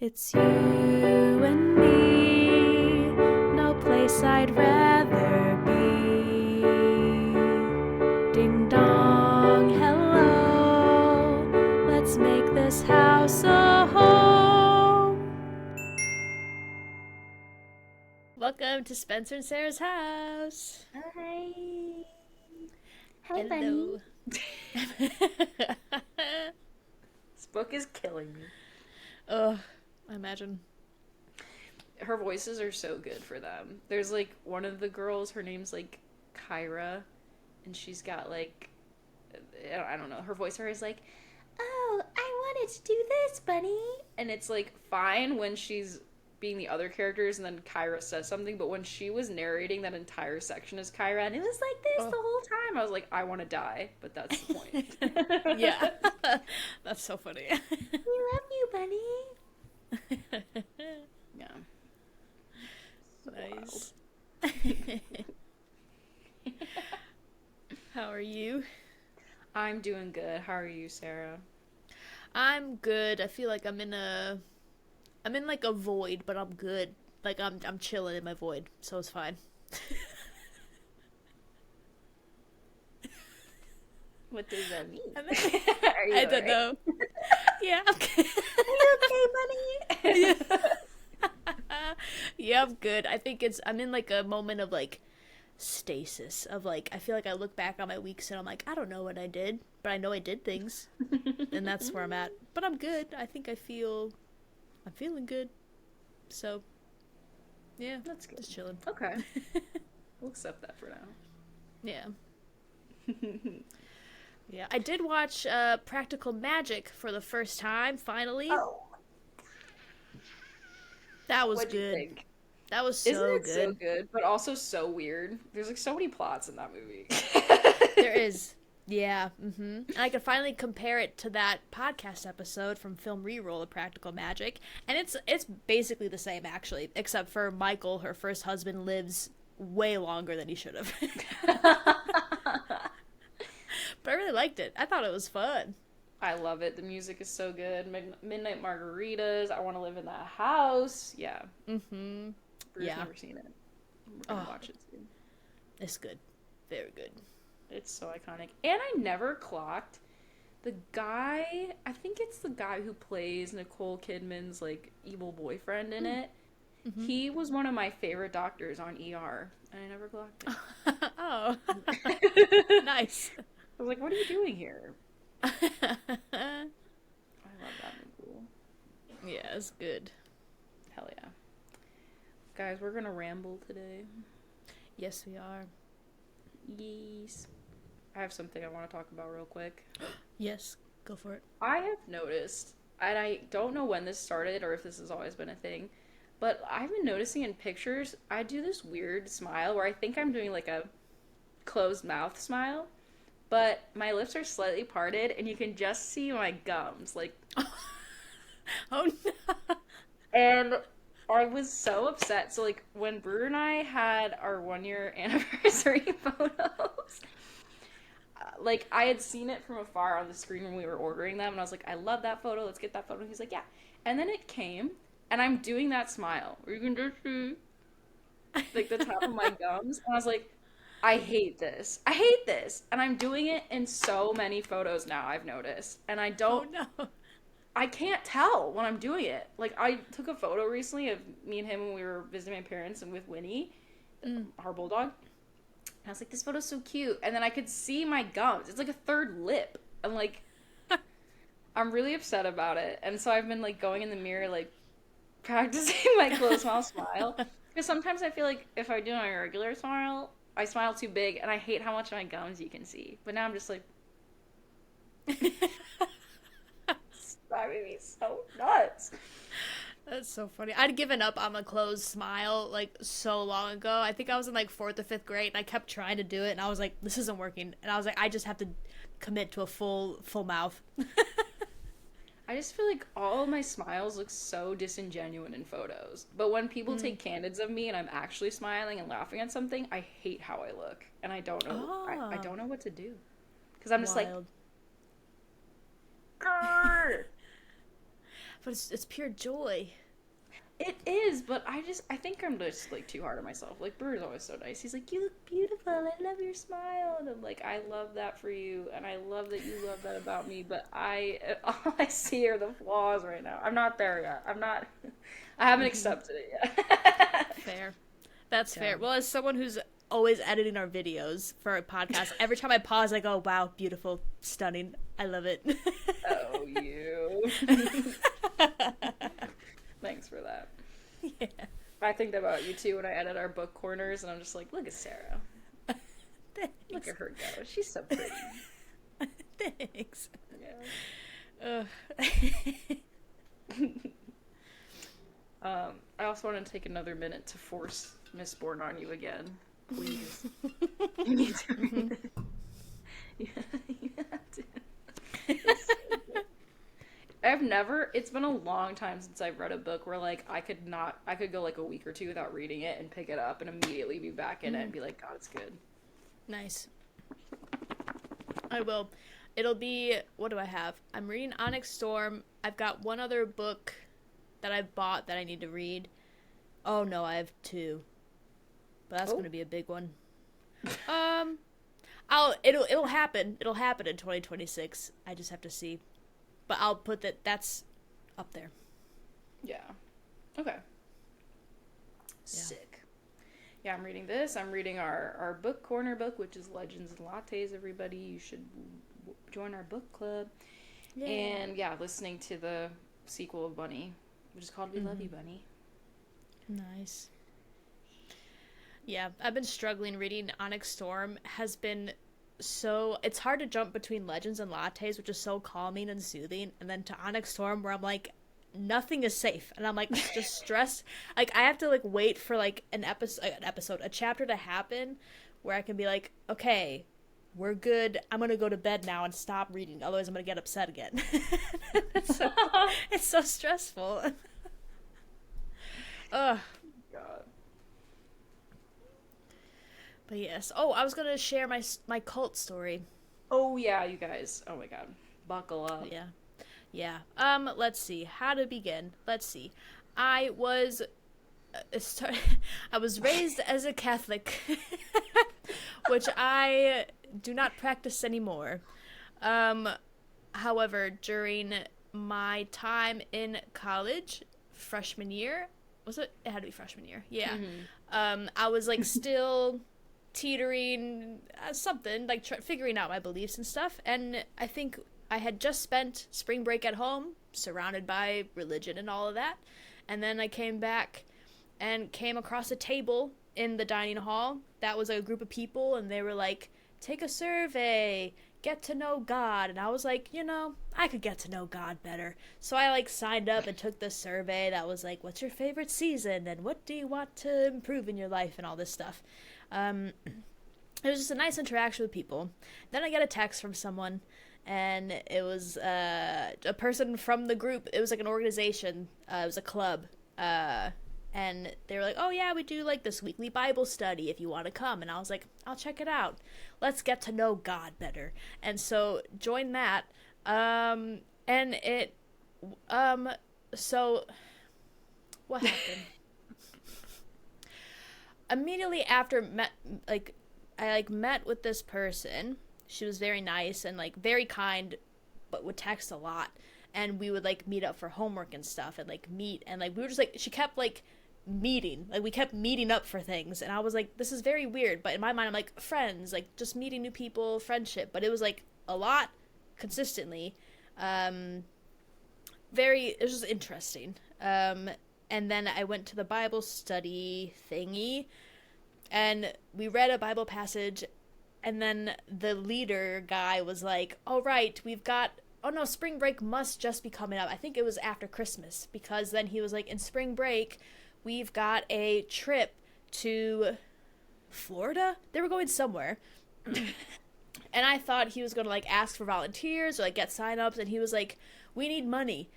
It's you and me, no place I'd rather be. Ding dong, hello, let's make this house a home. Welcome to Spencer and Sarah's house. Hi. Hi, Hello. bunny. This book is killing me. Ugh, I imagine. Her voices are so good for them. There's like one of the girls, her name's like Kyra, and she's got like, I don't know, her voice is like, oh, I wanted to do this, bunny. And it's like fine when she's being the other characters and then Kyra says something, but when she was narrating that entire section as Kyra and it was like this Oh. the whole time, I was like, I want to die, but that's the point. Yeah. That's so funny. We love you, bunny. Yeah. So Nice. wild. How are you? I'm doing good. How are you, Sarah? I'm good. I feel like I'm in like a void, but I'm good. Like I'm chilling in my void, so it's fine. What does that mean? And Are you I don't alright? know. Yeah, okay. Are you okay, bunny? Yeah. Yeah, I'm good. I think I'm in like a moment of like stasis of like I feel like I look back on my weeks and I'm like I don't know what I did, but I know I did things, and that's where I'm at. But I'm good. I think I'm feeling good. So, yeah, That's good. just chilling. Okay. We'll accept that for now. Yeah. Yeah, I did watch Practical Magic for the first time, finally. Oh, That was what'd you good. think? That was Isn't so it so good. good, but also so weird? There's like so many plots in that movie. There is. Yeah, And I could finally compare it to that podcast episode from Film Reroll of Practical Magic, and it's basically the same actually, except for Michael, her first husband, lives way longer than he should have. But I really liked it. I thought it was fun. I love it. The music is so good. Midnight Margaritas. I want to live in that house. Yeah. Mm-hmm. Bruce Yeah. never seen it. We're gonna Oh, watch it soon. it's good. Very good. It's so iconic. And I never clocked the guy. I think it's the guy who plays Nicole Kidman's like evil boyfriend in it. Mm-hmm. He was one of my favorite doctors on ER, and I never clocked Oh, it. nice. I was like, "What are you doing here?" I love that movie. Yeah, it's good. Hell yeah, guys! We're gonna ramble today. Yes, we are. Yes. I have something I want to talk about real quick. Yes, go for it. I have noticed, and I don't know when this started or if this has always been a thing, but I've been noticing in pictures, I do this weird smile where I think I'm doing like a closed mouth smile, but my lips are slightly parted and you can just see my gums. Like, Oh no. and I was so upset. So, like, when Brewer and I had our 1 year anniversary photos, like I had seen it from afar on the screen when we were ordering them, and I was like, I love that photo. Let's get that photo. And he's like, yeah. And then it came, and I'm doing that smile where you can just see like the top of my gums, and I was like, I hate this. I hate this, and I'm doing it in so many photos now. I've noticed, and Oh no. I can't tell when I'm doing it. Like I took a photo recently of me and him when we were visiting my parents and with Winnie, Mm. our bulldog. And I was like, this photo's so cute. And then I could see my gums. It's like a third lip. I'm like, I'm really upset about it. And so I've been like going in the mirror, like practicing my closed mouth smile. Because sometimes I feel like if I do my regular smile, I smile too big and I hate how much of my gums you can see. But now I'm just like, it's driving me so nuts. That's so funny. I'd given up on the closed smile like so long ago. I think I was in like fourth or fifth grade, and I kept trying to do it, and I was like, "This isn't working." And I was like, "I just have to commit to a full mouth." I just feel like all of my smiles look so disingenuous in photos. But when people Mm. take candids of me and I'm actually smiling and laughing at something, I hate how I look. And I don't know I Oh, don't know what to do. Because I'm just like, wild. grrr. But it's pure joy. It is, but I think I'm just like too hard on myself. Like Brewer's always so nice. He's like, "You look beautiful. I love your smile," and I'm like, "I love that for you, and I love that you love that about me." But all I see are the flaws right now. I'm not there yet. I'm not. I haven't accepted it yet. Fair. That's Yeah. fair. Well, as someone who's always editing our videos for our podcast, every time I pause, I go, wow, beautiful, stunning. I love it. Oh, you. Thanks for that. Yeah. I think about you too when I edit our book corners, and I'm just like, look at Sarah. Look Thanks. at her go. She's so pretty. Thanks. Yeah. I also want to take another minute to force Mistborn on you again. Please. You need to read it. You have to. It's been a long time since I've read a book where like I could go like a week or two without reading it and pick it up and immediately be back in it and be like, God, it's good. Nice. I will. It'll be, what do I have? I'm reading Onyx Storm. I've got one other book that I've bought that I need to read. Oh no, I have two. But that's gonna be a big one. It'll happen. It'll happen in 2026. I just have to see. But I'll put that's up there. Yeah. Okay. Sick. Yeah, I'm reading this. I'm reading our book corner book, which is Legends and Lattes. Everybody, you should join our book club. Yeah. And yeah, listening to the sequel of Bunny, which is called We Love You, Bunny. Nice. Yeah, I've been struggling reading Onyx Storm. Has been so, it's hard to jump between Legends and Lattes, which is so calming and soothing, and then to Onyx Storm where I'm like, nothing is safe, and I'm like just stressed. Like I have to like wait for like a chapter to happen where I can be like, okay, we're good, I'm gonna go to bed now and stop reading, otherwise I'm gonna get upset again. It's so stressful. Ugh. God. But yes. Oh, I was gonna share my cult story. Oh yeah, you guys. Oh my God, buckle up. Yeah. Yeah. Let's see. How to begin. Let's see. I was I was raised as a Catholic, which I do not practice anymore. However, during my time in college, freshman year, was it? It had to be freshman year. Yeah. I was like still teetering something, like figuring out my beliefs and stuff, and I think I had just spent spring break at home, surrounded by religion and all of that, and then I came back and came across a table in the dining hall that was a group of people, and they were like, take a survey, get to know God, and I was like, I could get to know God better. So I like signed up and took the survey that was like, what's your favorite season, and what do you want to improve in your life, and all this stuff. It was just a nice interaction with people. Then I get a text from someone, and it was a person from the group. It was like an organization. It was a club. And they were like, oh yeah, we do like this weekly Bible study if you want to come. And I was like, I'll check it out. Let's get to know God better. And so join that. And it, so what happened? Immediately after I met with this person. She was very nice and like very kind, but would text a lot, and we would like meet up for homework and stuff, and like meet, and like we were just like, she kept like meeting, like we kept meeting up for things, and I was like, this is very weird, but in my mind I'm like, friends, like just meeting new people, friendship, but it was like a lot consistently. It was just interesting. And then I went to the Bible study thingy, and we read a Bible passage, and then the leader guy was like, all right, oh no, spring break must just be coming up. I think it was after Christmas, because then he was like, in spring break, we've got a trip to Florida? They were going somewhere. And I thought he was going to like ask for volunteers or like get sign-ups, and he was like, we need money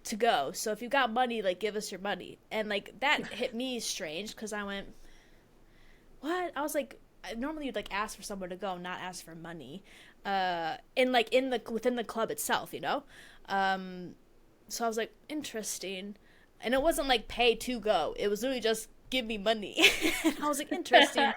to go, so if you got money, like give us your money. And like that hit me strange, because I went, what? I was like, normally you'd like ask for someone to go, not ask for money, within the club itself, So I was like, interesting. And it wasn't like pay to go. It was literally just give me money. And I was like, interesting.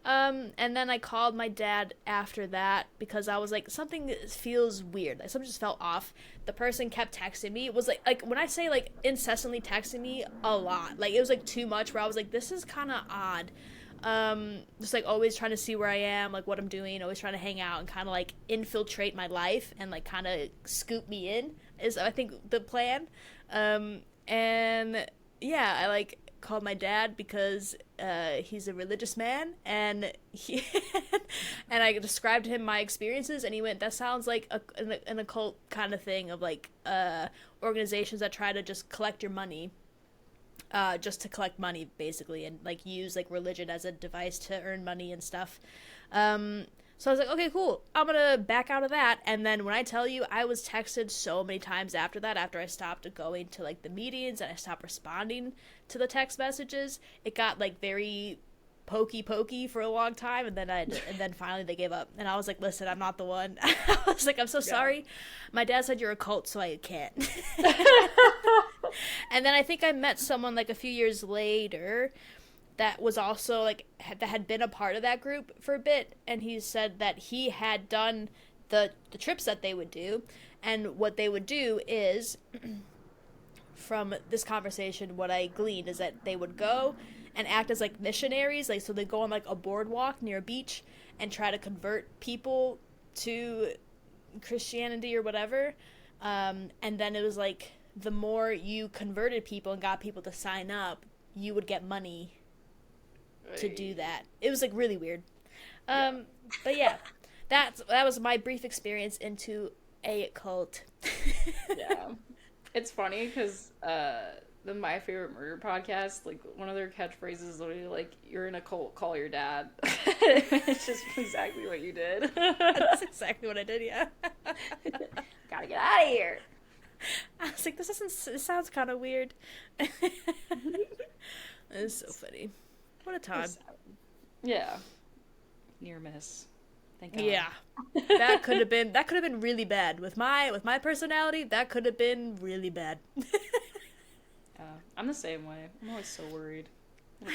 And then I called my dad after that because I was like, something feels weird. Like something just felt off. The person kept texting me. It was like when I say like incessantly texting me a lot, like it was like too much. Where I was like, this is kind of odd. Just like always trying to see where I am, like what I'm doing, always trying to hang out and kind of like infiltrate my life and like kind of scoop me in is I think the plan. And yeah, I like called my dad because he's a religious man, and he and I described to him my experiences, and he went, "That sounds like an occult kind of thing of like organizations that try to just collect your money." Just to collect money, basically, and like use like religion as a device to earn money and stuff. So I was like, okay, cool. I'm gonna back out of that. And then when I tell you, I was texted so many times after that, after I stopped going to like the meetings and I stopped responding to the text messages, it got like very pokey for a long time, and then finally they gave up, and I was like, listen, I'm not the one. I was like, I'm so sorry. My dad said you're a cult, so I can't. And then I think I met someone like a few years later that was also like that had been a part of that group for a bit, and he said that he had done the trips that they would do, and what they would do is from this conversation what I gleaned is that they would go and act as like missionaries, like so they go on like a boardwalk near a beach and try to convert people to Christianity or whatever. And then it was like the more you converted people and got people to sign up, you would get money to do that. It was like really weird. But yeah, that was my brief experience into a cult. Yeah. It's funny because the My Favorite Murder podcast, like one of their catchphrases is literally like, "You're in a cult, call your dad." It's just exactly what you did. That's exactly what I did. Yeah. Gotta get out of here. I was like, this sounds kind of weird. It's so funny. What a time. Yeah. Near miss. Thank God. Yeah. That could have been really bad. With my personality, that could have been really bad. I'm the same way. I'm always so worried. I'm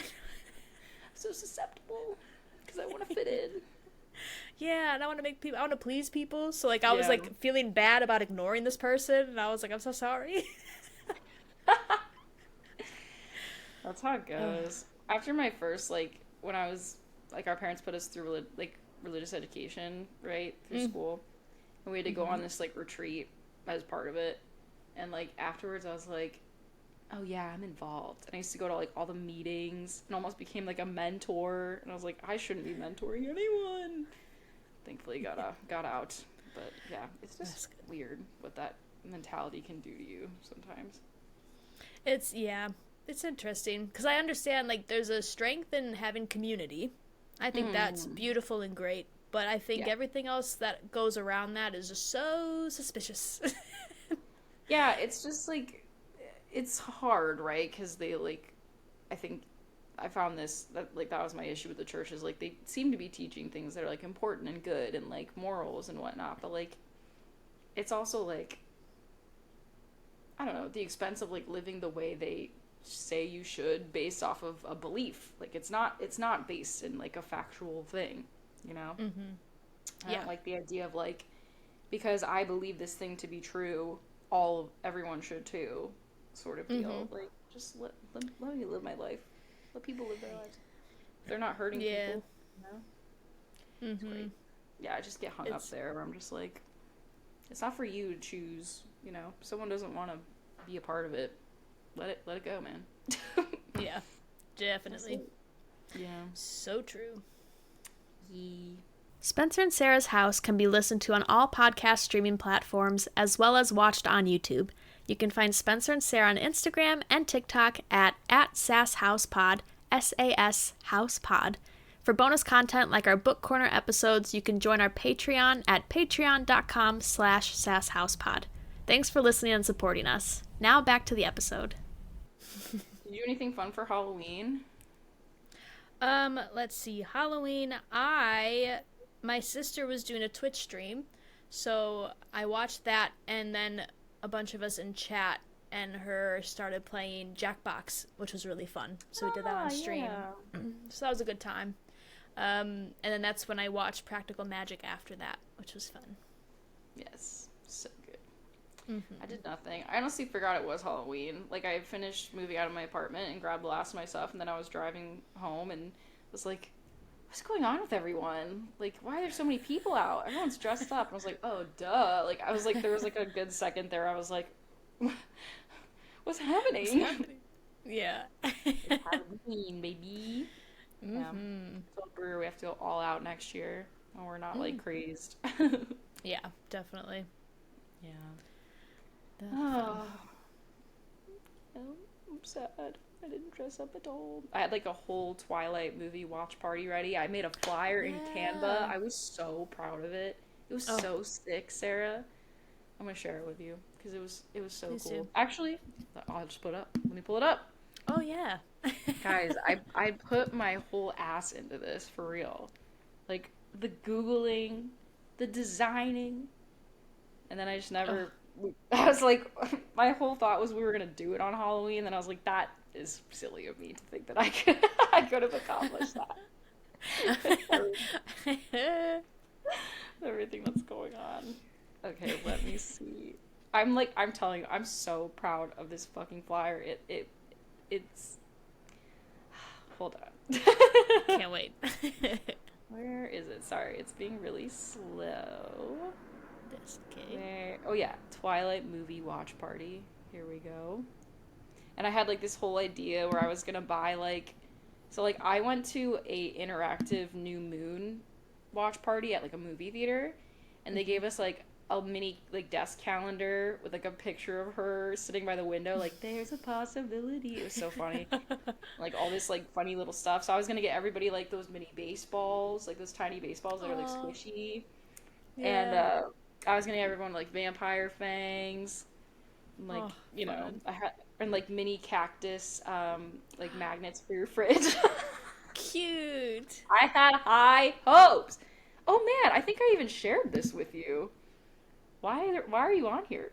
so susceptible because I want to fit in. Yeah, and I want to please people. So like I was like feeling bad about ignoring this person, and I was like, I'm so sorry. That's how it goes. After my first, like, when I was, like, our parents put us through, religious education, right, through school. And we had to go on this, like, retreat as part of it. And, like, afterwards I was like, oh, yeah, I'm involved. And I used to go to, like, all the meetings and almost became, like, a mentor. And I was like, I shouldn't be mentoring anyone. Thankfully got out. But, yeah, it's just weird what that mentality can do to you sometimes. It's interesting because I understand like there's a strength in having community. I think that's beautiful and great, but I think everything else that goes around that is just so suspicious. Yeah, it's just like it's hard, right? Because they like, I think I found that was my issue with the church is like they seem to be teaching things that are like important and good and like morals and whatnot, but like it's also like I don't know, the expense of like living the way they say you should based off of a belief. Like it's not based in like a factual thing, you know? I don't like the idea of like because I believe this thing to be true, everyone should too, sort of deal. Like just let me live my life. Let people live their lives. They're not hurting people, you know? It's great. Yeah, I just get hung up there where I'm just like it's not for you to choose, you know. If someone doesn't want to be a part of it, let it go, man. Yeah, definitely. Yeah. So true. Yeah. Spencer and Sarah's House can be listened to on all podcast streaming platforms as well as watched on YouTube. You can find Spencer and Sarah on Instagram and TikTok at @SASHousePod, SAS Housepod. For bonus content like our Book Corner episodes, you can join our Patreon at patreon.com/SASHousepod. Thanks for listening and supporting us. Now back to the episode. Did you do anything fun for Halloween? Let's see. Halloween, my sister was doing a Twitch stream, so I watched that, and then a bunch of us in chat and her started playing Jackbox, which was really fun. So we did that on stream. Yeah. So that was a good time. And then that's when I watched Practical Magic after that, which was fun. Yes. So good. I Mm-hmm. did nothing. I honestly forgot it was Halloween. Like, I finished moving out of my apartment and grabbed the last of my stuff, and then I was driving home and was like, what's going on with everyone? Like, why are there so many people out? Everyone's dressed up. And I was like, oh, duh. Like, I was like, there was like a good second there. I was like, what's What's happening? happening? Yeah. It's Halloween, baby. Yeah. Mm-hmm. I told Brewer we have to go all out next year when we're not like crazed. Yeah, definitely. Yeah. Definitely. Oh, I'm sad. I didn't dress up at all. I had like a whole Twilight movie watch party ready. I made a flyer in Canva. Yeah. I was so proud of it. It was Oh, so sick, Sarah. I'm gonna share it with you because it was so please do. cool. Actually, I'll just put it up. Let me pull it up. Oh, yeah. Guys, I put my whole ass into this for real. Like the Googling, the designing, and then I just Oh, never. I was like, my whole thought was we were gonna do it on Halloween. Then I was like, that is silly of me to think that I could I could have accomplished that. Everything that's going on. Okay, let me see. I'm telling you, I'm so proud of this fucking flyer. It's hold on. can't wait. Where is it? Sorry, it's being really slow. This okay. Where? Oh yeah, Twilight movie watch party. Here we go. And I had like this whole idea where I was gonna buy like, so like I went to a interactive New Moon watch party at like a movie theater, and they Mm-hmm. gave us like a mini like desk calendar with like a picture of her sitting by the window, like there's a possibility. It was so funny, like all this like funny little stuff. So I was gonna get everybody like those mini baseballs, like those tiny baseballs that are like Oh, squishy, and yeah. I was gonna get everyone like vampire fangs, and, Oh, like fun. I had and like mini cactus like magnets for your fridge. Cute. I had high hopes. Oh man, I think I even shared this with you. Why are you on here?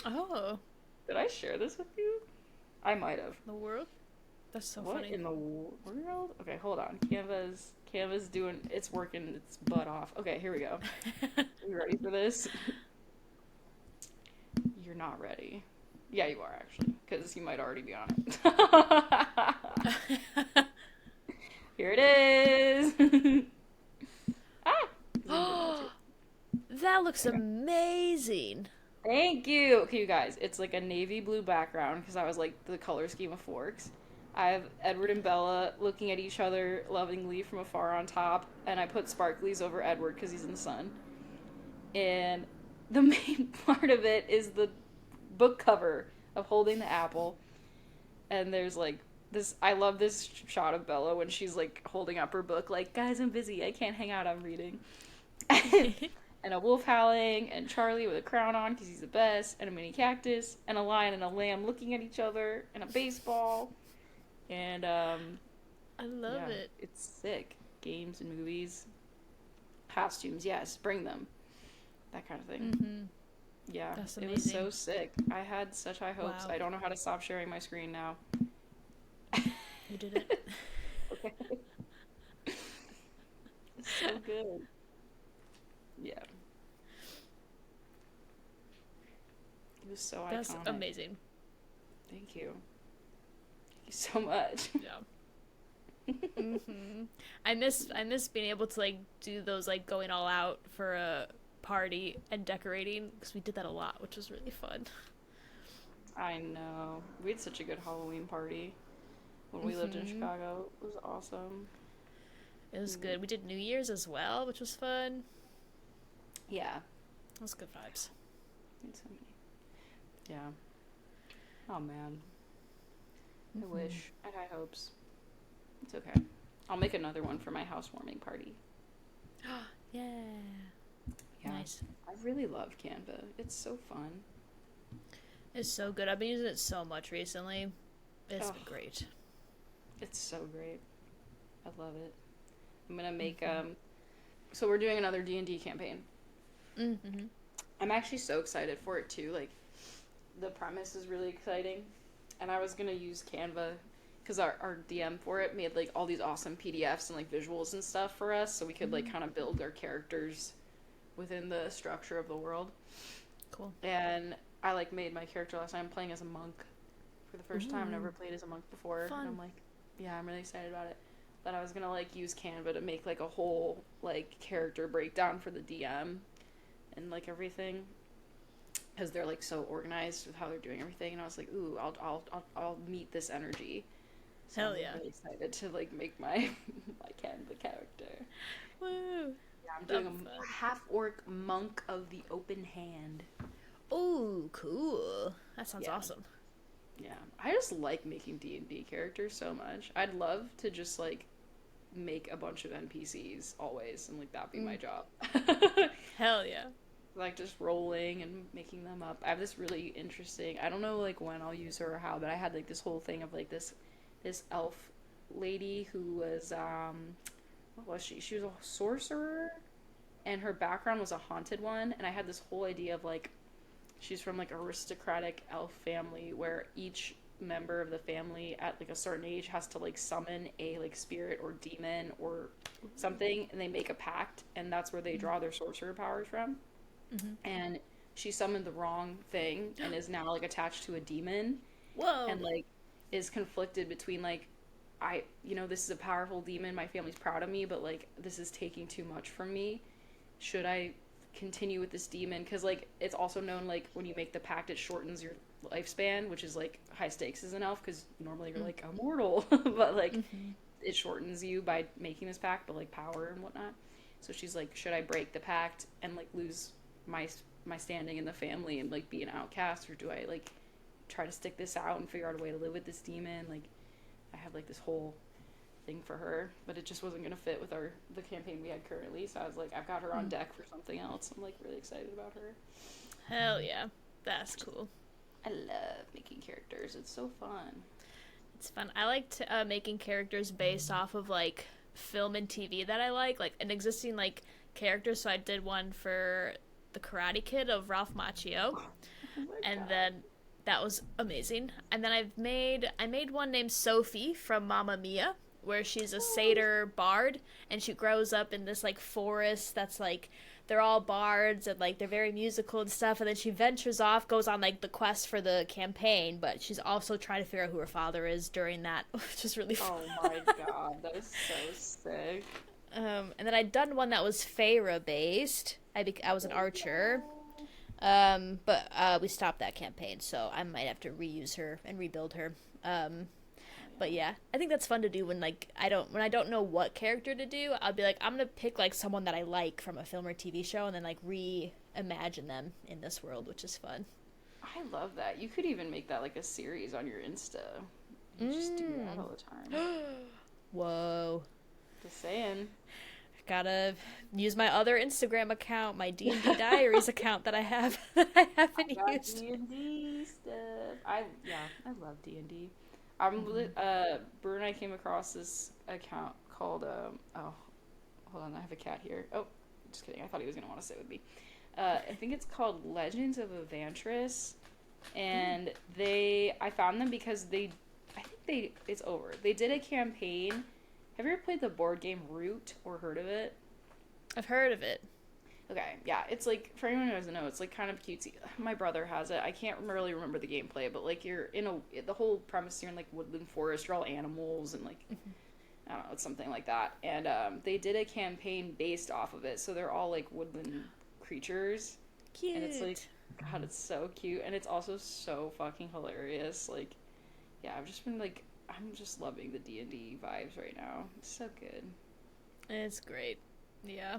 Oh, Did I share this with you? I might have. the world? That's so What funny. in the world? Okay, hold on. Canva's doing it's working its butt off. Okay, here we go. Are you ready for this? You're not ready. Yeah, you are actually, because you might already be on it. Here it is. Ah, zoomed in a little too. Oh, that looks Okay. amazing. Thank you. Okay, you guys, it's like a navy blue background because I was like the color scheme of Forks. I have Edward and Bella looking at each other lovingly from afar on top, and I put sparklies over Edward because he's in the sun. And the main part of it is the book cover of holding the apple, and there's like this. I love this shot of Bella when she's like holding up her book, like, guys, I'm busy, I can't hang out, I'm reading. And a wolf howling, and Charlie with a crown on because he's the best, and a mini cactus, and a lion and a lamb looking at each other, and a baseball, and I love yeah, it. it's sick. Games and movies, costumes, yes, bring them, that kind of thing. Mm-hmm. Yeah, That's it was amazing. so sick. I had such high hopes. Wow. I don't know how to stop sharing my screen now. You did it. Okay, it's so good. Yeah, it was so That's iconic. amazing. Thank you. Thank you so much. Yeah. Mm-hmm. I miss being able to like do those like going all out for a party and decorating because we did that a lot, which was really fun. I know. We had such a good Halloween party when we lived in Mm-hmm. Chicago. It was awesome. It was Mm. good. We did New Year's as well, which was fun. Yeah. It was good vibes. We had so many. Yeah. Oh man. I Mm-hmm. wish. I had high hopes. It's okay. I'll make another one for my housewarming party. Yeah. Yeah. Nice. I really love Canva. It's so fun. It's so good. I've been using it so much recently. It's Oh, been great. it's so great. I love it. I'm gonna make Mm-hmm. so we're doing another D&D campaign. Mm-hmm. I'm actually so excited for it too. Like, the premise is really exciting, and I was gonna use Canva because our DM for it made like all these awesome PDFs and like visuals and stuff for us, so we could like kind of build our characters within the structure of the world. Cool. And I like made my character last night. I'm playing as a monk for the first time. I've Ooh, never played as a monk before, and I'm fun. like, yeah, I'm really excited about it. That I was gonna like use Canva to make like a whole like character breakdown for the DM and like everything, because they're like so organized with how they're doing everything. And I was like, ooh, I'll meet this energy. So I'm Hell like yeah. really excited to like make my my Canva character. Woo. Yeah, I'm That'd doing be fun. a half orc monk of the open hand. Ooh, cool. That sounds Yeah. awesome. Yeah, I just like making D&D characters so much. I'd love to just like make a bunch of NPCs always and like that be my Mm. job. Hell yeah. Like just rolling and making them up. I have this really interesting, I don't know like when I'll use her or how, but I had like this whole thing of like this elf lady who was what was she? She was a sorcerer and her background was a haunted one, and I had this whole idea of like she's from like aristocratic elf family where each member of the family at like a certain age has to like summon a like spirit or demon or something, and they make a pact, and that's where they draw their sorcerer powers from. Mm-hmm. And she summoned the wrong thing and is now like attached to a demon, Whoa. and like is conflicted between like this is a powerful demon, my family's proud of me, but like this is taking too much from me. Should I continue with this demon? Because like it's also known like when you make the pact it shortens your lifespan, which is like high stakes as an elf because normally you're like immortal, but like Mm-hmm. it shortens you by making this pact, but like power and whatnot. So she's like, should I break the pact and like lose my my standing in the family and like be an outcast, or do I like try to stick this out and figure out a way to live with this demon? Like I have like this whole thing for her, but it just wasn't gonna fit with the campaign we had currently. So I was like, I've got her on deck for something else. I'm like really excited about her. Hell yeah. That's cool. I love making characters. It's so fun. It's fun. I like making characters based off of like film and TV that I like an existing like character. So I did one for the Karate Kid of Ralph Macchio, Oh my and god. then that was amazing. And then I made one named Sophie from Mamma Mia, where she's a satyr bard, and she grows up in this like forest that's like they're all bards and like they're very musical and stuff, and then she ventures off, goes on like the quest for the campaign, but she's also trying to figure out who her father is during that, which is really fun. Oh my god, that is so sick. And then I'd done one that was Feyre based. I was an archer. Oh But we stopped that campaign, so I might have to reuse her and rebuild her. Um, but yeah. yeah, I think that's fun to do when like I don't know what character to do. I'll be like I'm gonna pick like someone that I like from a film or TV show, and then like reimagine them in this world, which is fun. I love that. You could even make that like a series on your Insta. You just do that Mm. all the time. Whoa. Just saying. Gotta use my other Instagram account, my D&D Diaries account that I have that I haven't Got used. D&D stuff. I love D&D. Brew and I came across this account called oh, hold on, I have a cat here. Oh, just kidding. I thought he was gonna want to sit with me. I think it's called Legends of Evantris, and I found them because it's over. They did a campaign. Have you ever played the board game Root or heard of it? I've heard of it. Okay, yeah, it's like for anyone who doesn't know, it's like kind of cutesy. My brother has it. I can't really remember the gameplay, but like you're in the whole premise, you're in like woodland forest, you're all animals and like I don't know, it's something like that. And they did a campaign based off of it, so they're all like woodland creatures, and it's like Cute. God, it's so cute, and it's also so fucking hilarious. Like, yeah, I'm just loving the D&D vibes right now. It's so good. It's great. Yeah.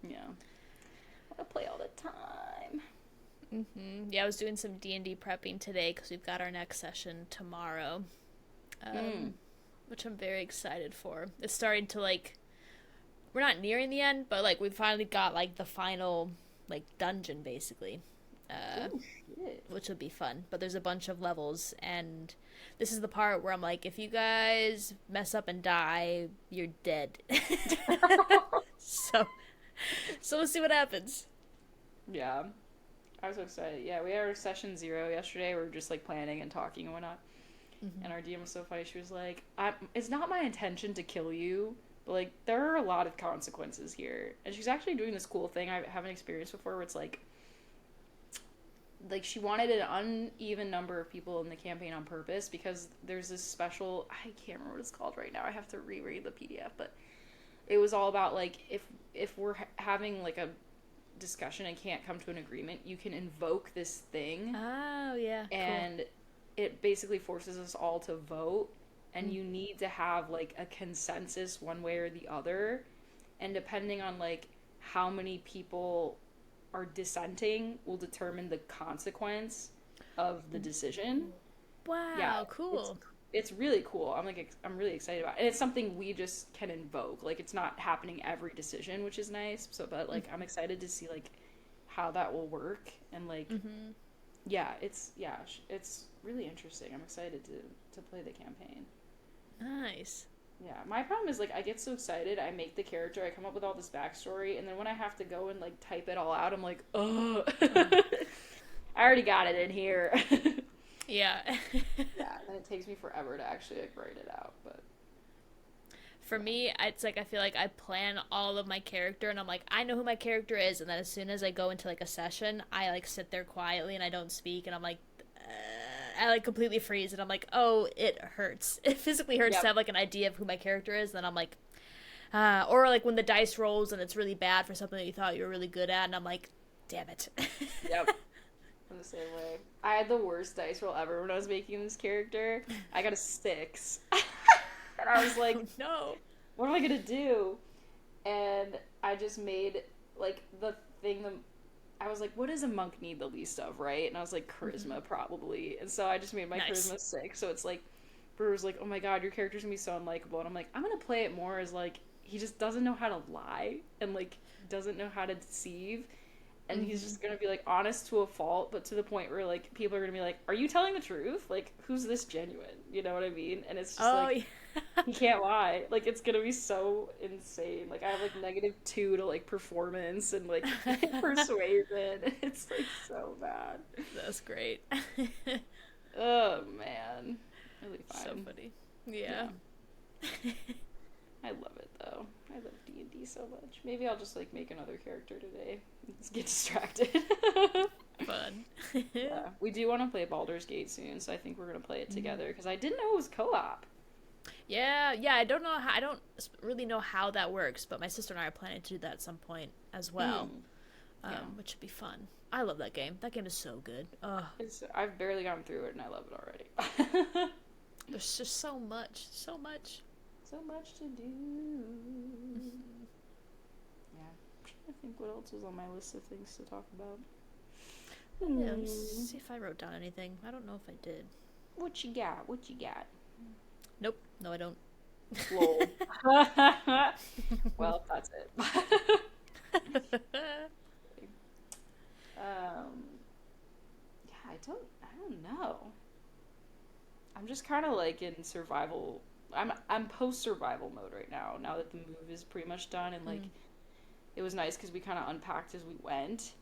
Yeah, I want to play all the time. Yeah, I was doing some D&D prepping today because we've got our next session tomorrow, Mm. which I'm very excited for. It's starting to like we're not nearing the end, but like we finally got like the final like dungeon basically, Oh shit. which will be fun. But there's a bunch of levels, and this is the part where I'm like, if you guys mess up and die, you're dead. so, so we'll see what happens. Yeah. I was so excited. Yeah, we had our session 0 yesterday. We were just like planning and talking and whatnot. Mm-hmm. And our DM was so funny. She was like, "It's not my intention to kill you, but like there are a lot of consequences here." And she's actually doing this cool thing I haven't experienced before, where it's like she wanted an uneven number of people in the campaign on purpose because there's this special, I can't remember what it's called right now. I have to reread the PDF, but it was all about like if we're having like a discussion and can't come to an agreement, you can invoke this thing, Oh, yeah. Cool. and it basically forces us all to vote, and you need to have like a consensus one way or the other, and depending on like how many people are dissenting will determine the consequence of the decision. Yeah, Wow, it's cool. it's really cool. I'm really excited about it. And it's something we just can invoke. Like it's not happening every decision, which is nice. So but like I'm excited to see like how that will work, and like Mm-hmm. it's really interesting. I'm excited to play the campaign. Nice. Yeah, my problem is like I get so excited, I make the character, I come up with all this backstory, and then when I have to go and like type it all out, I'm like, oh, Uh, I already got it in here. yeah. Yeah, and then it takes me forever to actually like write it out. But For me, it's like I feel like I plan all of my character, and I'm like, I know who my character is, and then as soon as I go into like a session, I like sit there quietly and I don't speak, and I'm like, I like completely freeze, and I'm like, oh, it hurts. It physically hurts to yep, have like an idea of who my character is, and then I'm like, or like when the dice rolls and it's really bad for something that you thought you were really good at, and I'm like, damn it. yep, I'm the same way. I had the worst dice roll ever when I was making this character. I got a 6, and I was like, Oh no. what am I gonna do? And I just made like the thing that I was like, what does a monk need the least of, right? And I was like, Mm-hmm. charisma probably. And so I just made my Nice. charisma 6. So it's like, Brewer's like, oh my god, your character's gonna be so unlikable. And I'm like, I'm gonna play it more as like he just doesn't know how to lie and like doesn't know how to deceive. And he's Mm-hmm. just gonna be like honest to a fault, but to the point where like people are gonna be like, are you telling the truth? Like, who's this genuine? You know what I mean? And it's just Oh like yeah. he can't lie. Like it's gonna be so insane. Like I have like -2 to like performance and like persuasion. It's like so bad. That's great. Oh man, really So fine. funny. Yeah. Yeah, I love it though. I love D&D so much. Maybe I'll just like make another character today. Let's get distracted. Fun. Yeah, we do want to play Baldur's Gate soon, so I think we're gonna play it together because I didn't know it was co-op. Yeah, yeah. I don't know how. I don't really know how that works, but my sister and I are planning to do that at some point as well, Mm, yeah. which would be fun. I love that game. That game is so good. Oh, I've barely gone through it and I love it already. there's just so much, so much. So much to do. Yeah. I'm trying to think what else was on my list of things to talk about. Yeah, let me Hmm. see if I wrote down anything. I don't know if I did. What you got? What you got? Nope. No, I don't. Lol. Well, that's it. um, yeah, I don't know. I'm just kind of like in survival. I'm post survival mode right now. Now that the move is pretty much done, and like Mm, it was nice because we kind of unpacked as we went.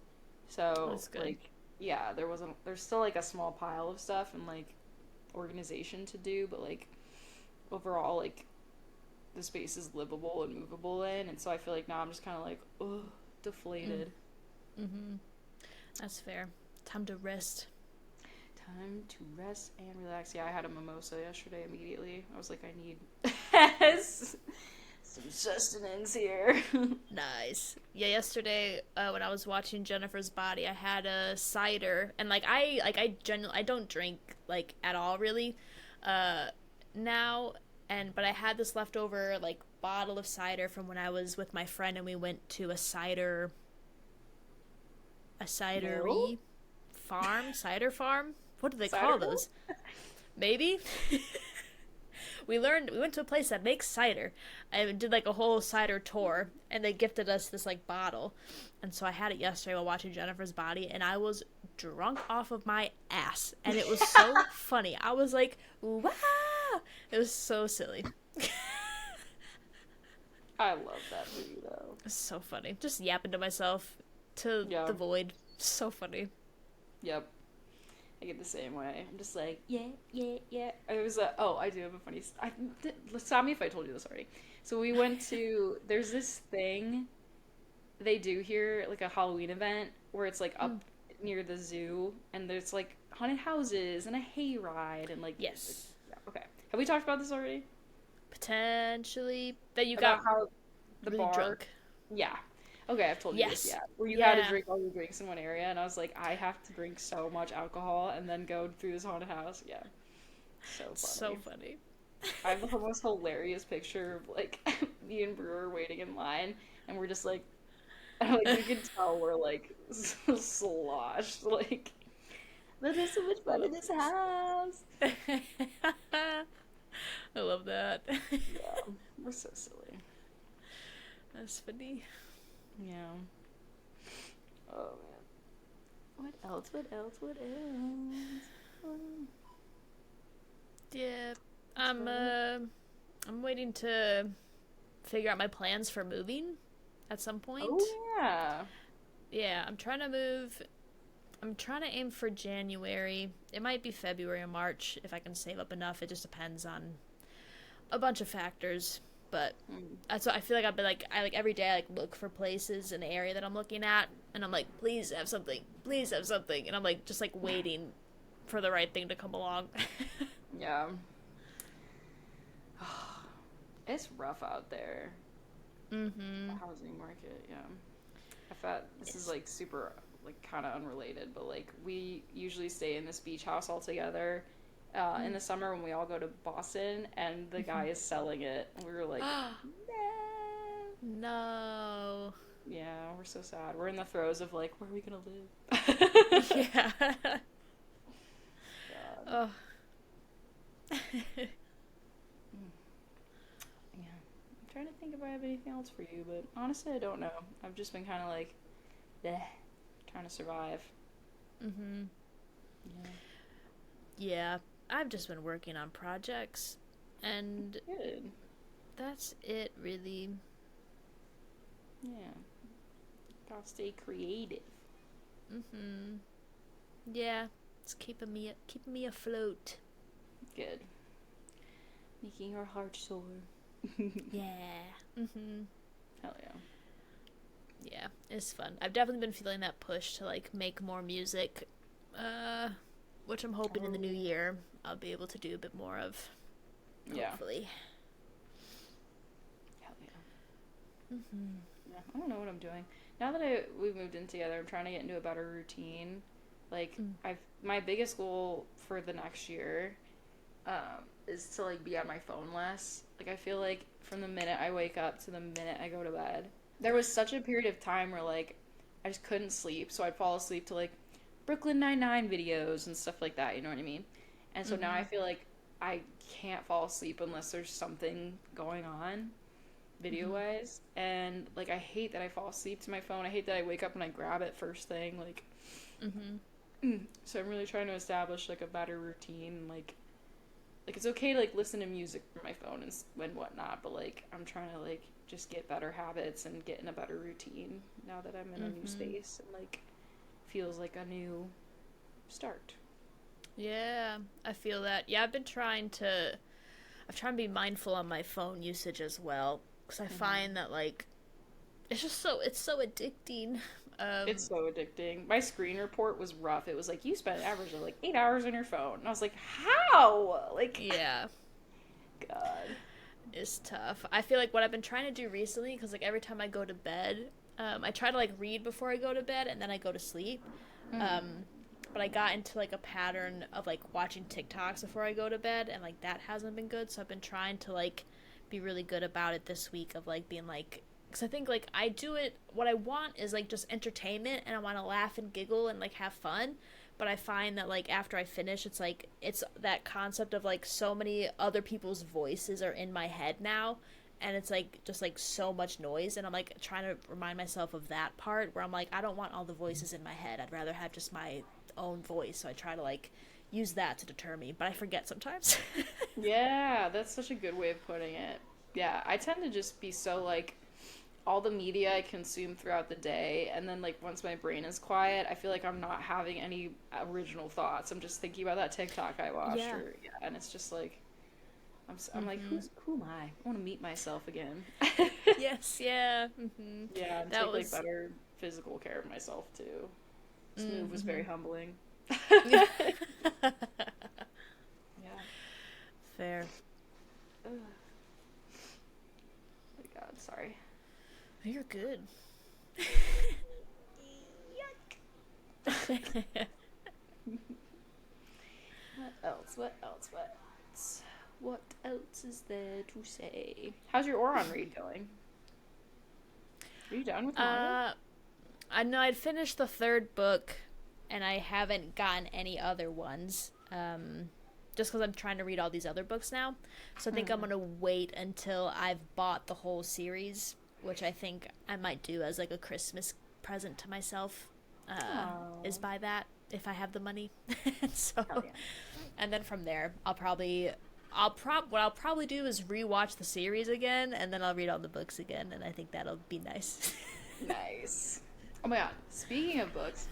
So that's good. like yeah, there's still like a small pile of stuff and like organization to do, but like overall like the space is livable and movable in, and so I feel like now I'm just kind of like ugh, Mm, deflated. mm-hmm. That's fair. Time to rest. Time to rest and relax. Yeah, I had a mimosa yesterday immediately. I was like, I need some sustenance here. Nice. Yeah, yesterday when I was watching Jennifer's Body, I had a cider, and I genuinely I don't drink like at all really, uh, now, and but I had this leftover like bottle of cider from when I was with my friend and we went to a No? cidery farm, cider farm. What do they call Cider mill? those? Maybe. We went to a place that makes cider. I did like a whole cider tour, and they gifted us this like bottle, and so I had it yesterday while watching Jennifer's Body, and I was drunk off of my ass, and it was so funny. I was like, wow, it was so silly. I love that movie though. It was so funny, just yapping to myself to Yeah. the void. So funny. Yep. I get the same way. I'm just like, yeah, yeah, yeah. I was, I do have a funny. Stop me if I told you this already. So we went to. There's this thing they do here, like a Halloween event, where it's like Mm. up near the zoo, and there's like haunted houses and a hayride, and like, Yes. yeah, okay. Have we talked about this already? Potentially. That you got About how the really bar. drunk. Yeah. Okay, I've told you this, Yes. yeah. Where you had to Yeah. drink all your drinks in one area, and I was like, I have to drink so much alcohol and then go through this haunted house. Yeah. So So funny. funny. I have the most hilarious picture of like me and Brewer waiting in line, and we're just like, like you can tell we're like sloshed. Like, but there's so much I fun in love this this. house. I love that. Yeah, we're so silly. That's funny. Yeah. Oh man. What else? What else? What else? Yeah. That's I'm about it. uh I'm waiting to figure out my plans for moving at some Oh point. yeah. Yeah, I'm trying to move. I'm trying to aim for January. It might be February or March if I can save up enough. It just depends on a bunch of factors. But Mm. that's what I feel like. I've been like I like every day I like look for places in the area that I'm looking at, and I'm like, please have something, and I'm like just like waiting for the right thing to come along. Yeah. It's rough out there. The Mm-hmm. housing market, yeah. I thought this is Yes. like super like kind of unrelated, but like we usually stay in this beach house all together. In the summer when we all go to Boston and the guy is selling it, and we were like, nah. No. Yeah, we're so sad. We're in the throes of like, where are we gonna live? Yeah. God. Oh. Mm. Yeah. I'm trying to think if I have anything else for you, but honestly, I don't know. I've just been kind of like, bleh, trying to survive. Mm-hmm. Yeah. Yeah. I've just been working on projects, and Good. that's it, really. Yeah. Gotta stay creative. Mm-hmm. Yeah. It's keeping me afloat. Good. Making our heart soar. Yeah. Mm-hmm. Hell yeah. Yeah, it's fun. I've definitely been feeling that push to like make more music, uh, which I'm hoping in the Oh, new year I'll be able to do a bit more of. yeah. Hopefully. Hell yeah. Mm-hmm. Yeah. I don't know what I'm doing. Now that we moved in together, I'm trying to get into a better routine. Like Mm. I've my biggest goal for the next year, is to like be on my phone less. Like I feel like from the minute I wake up to the minute I go to bed, there was such a period of time where like I just couldn't sleep, so I'd fall asleep to like Brooklyn Nine-Nine videos and stuff like that. You know what I mean? And so now I Mm-hmm. feel like I can't fall asleep unless there's something going on video Mm-hmm. wise. And like I hate that I fall asleep to my phone. I hate that I wake up and I grab it first thing. Like Mm-hmm. so I'm really trying to establish like a better routine. Like it's okay to like listen to music from my phone and whatnot, but like I'm trying to like just get better habits and get in a better routine now that I'm in a new Mm-hmm. space and like feels like a new start. Yeah, I feel that. Yeah, I've tried to be mindful on my phone usage as well, because I Hmm. find that like it's so addicting. It's Um, so addicting. My screen report was rough. It was like you spent an average of like 8 hours on your phone, and I was like, how? Like, yeah, God. it's tough. I feel like what I've been trying to do recently, because like every time I go to bed, I try to like read before I go to bed, and then I go to sleep. Mm. Um, but I got into like a pattern of like watching TikToks before I go to bed, and like that hasn't been good. So I've been trying to like be really good about it this week of like being like, because I think like I do it. What I want is like just entertainment, and I want to laugh and giggle and like have fun. But I find that like after I finish, it's that concept of like so many other people's voices are in my head now, and it's like just like so much noise, and I'm like trying to remind myself of that part where I'm like I don't want all the voices in my head. I'd rather have just my own voice. So I try to like use that to deter me, but I forget sometimes. Yeah, that's such a good way of putting it. Yeah, I tend to just be so like all the media I consume throughout the day, and then like once my brain is quiet, I feel like I'm not having any original thoughts. I'm just thinking about that TikTok I watched, Yeah. or yeah, and it's just like I'm like, Mm-hmm. who am I? I want to meet myself again. Yes, yeah. Mm-hmm. Yeah, and That take like was. better physical care of myself too. This move was Mm-hmm. very humbling. Yeah. Fair. Ugh. Oh my God, sorry. You're good. What else? What else? What else? What else is there to say? How's your Oron read going? Are you done with manga? uh, I know I'd finished the third book, and I haven't gotten any other ones. Just because I'm trying to read all these other books now. So I think I'm Mm. gonna wait until I've bought the whole series, which I think I might do as like a Christmas present to myself. Is Oh, buy that if I have the money. hell So, yeah. and then from there, what I'll probably do is rewatch the series again, and then I'll read all the books again, and I think that'll be nice. Nice. Oh my God. Speaking of books,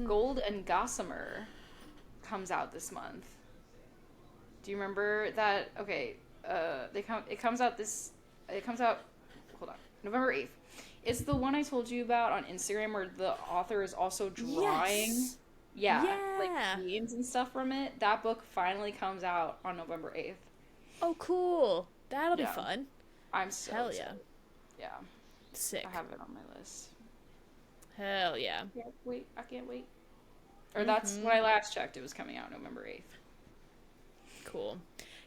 Gold and Gossamer comes out this month. Do you remember that? Okay, they come. It comes out this. It comes out. Hold on, November 8th. It's the one I told you about on Instagram where the author is also drawing. Yes. Yeah, like Yeah. scenes and stuff from it. That book finally comes out on November 8th. Oh, cool. That'll be Yeah, fun. I'm so Hell yeah. excited. Yeah, I Sick. have it on my list. Hell yeah. Can't wait. I can't wait. Or that's when Mm-hmm. I last checked. It was coming out November 8th. Cool.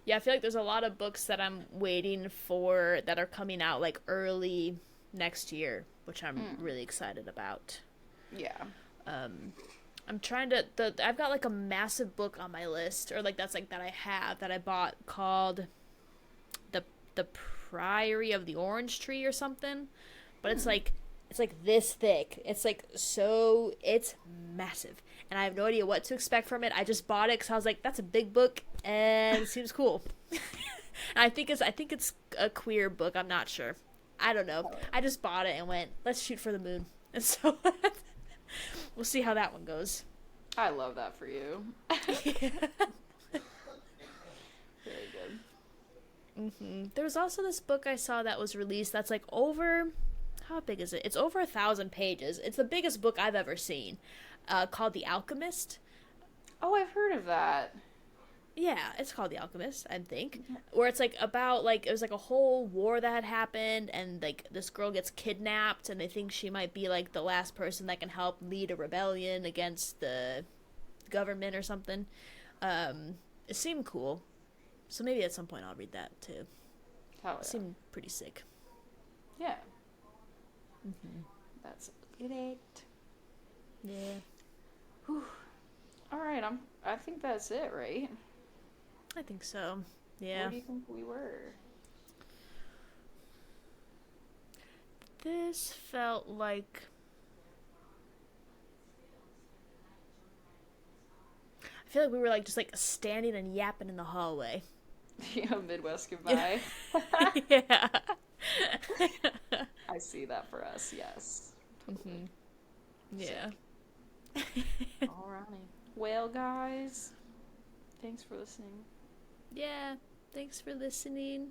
Yeah, I feel like there's a lot of books that I'm waiting for that are coming out like early next year, which I'm Mm. really excited about. Yeah. Um, I'm trying to I've got like a massive book on my list, or like that's like that I have that I bought called the the Priory of the Orange Tree or something, but Hmm. it's like this thick. It's like so it's massive, and I have no idea what to expect from it. I just bought it because I was like, that's a big book and it seems cool. And I think it's a queer book. I'm not sure. I don't know. Hell yeah. I just bought it and went, let's shoot for the moon. And so we'll see how that one goes. I love that for you. Yeah. Very good. There was also this book I saw that was released that's like over, how big is it? It's over 1,000 pages. It's the biggest book I've ever seen, called The Alchemist. Oh, I've heard of that. Yeah, it's called The Alchemist, I think. Where it's like about like it was like a whole war that had happened, and like this girl gets kidnapped, and they think she might be like the last person that can help lead a rebellion against the government or something. It seemed cool, so maybe at some point I'll read that too. Hell It yeah. seemed pretty sick. Yeah, that's great. Yeah, Whew. All right, I think that's it, right? I think so. Where Yeah, do you think we were? this felt like I feel like we were like just like standing and yapping in the hallway. Yeah, Midwest goodbye. Yeah. I see that for us. Yes, totally. Yeah. Sick. Alrighty. Well, guys, thanks for listening. Yeah. Thanks for listening.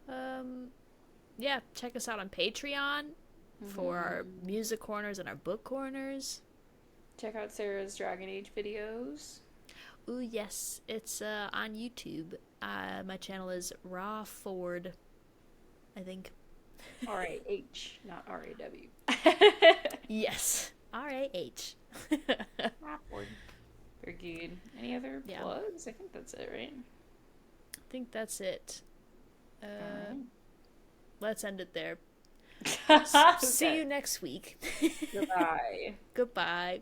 Um yeah, check us out on Patreon for our Mm-hmm. music corners and our book corners. Check out Sarah's Dragon Age videos. Ooh, yes, it's on YouTube. My channel is Raw Ford, I think. RAH, not RAW. Yes. R-A-H. Awkward. Very good. Any other Yeah. plugs? I think that's it, right? I think that's it. Alright. Let's end it there. See Okay. you next week. Goodbye. Goodbye.